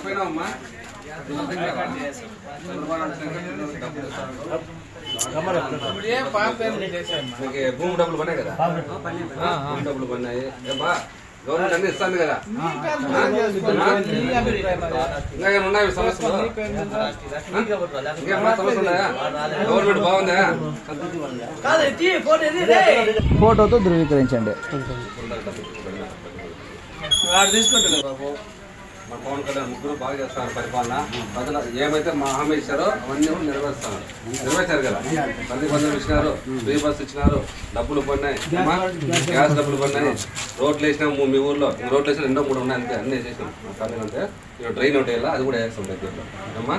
పోయినామమ్మా భూమి డబ్బులు పన్నాయి కదా, భూమి డబ్బులు పన్నాయి. గవర్నమెంట్ అన్ని ఇస్తుంది కదా, ఇంకా ఉన్నాయి సమస్యలు, ఇంకేమన్నా సమస్య ఉన్నాయా? గవర్నమెంట్ బాగుందా? ఫోటోతో ధృవీకరించండి. మా పవన్ కళ్యాణ్ ముగ్గురు బాగా చేస్తారు పరిపాలన. ప్రజలు ఏమైతే మా హామీ ఇచ్చారో అవన్నీ నెరవేర్చారు కదా. 10,000 ఇచ్చినారు, ఫ్రీ బస్ ఇచ్చినారు, డబ్బులు పడినాయి, గ్యాస్ డబ్బులు పడినాయి, రోడ్లు వేసినాము. మీ ఊర్లో రోడ్లు వేసిన 2-3 ఉన్నాయి అంతే, అన్నీ వేసేసినాం. అంతే ట్రైన్ ఒకటి వెళ్ళా, అది కూడా వేస్తాం దగ్గరలో అమ్మా.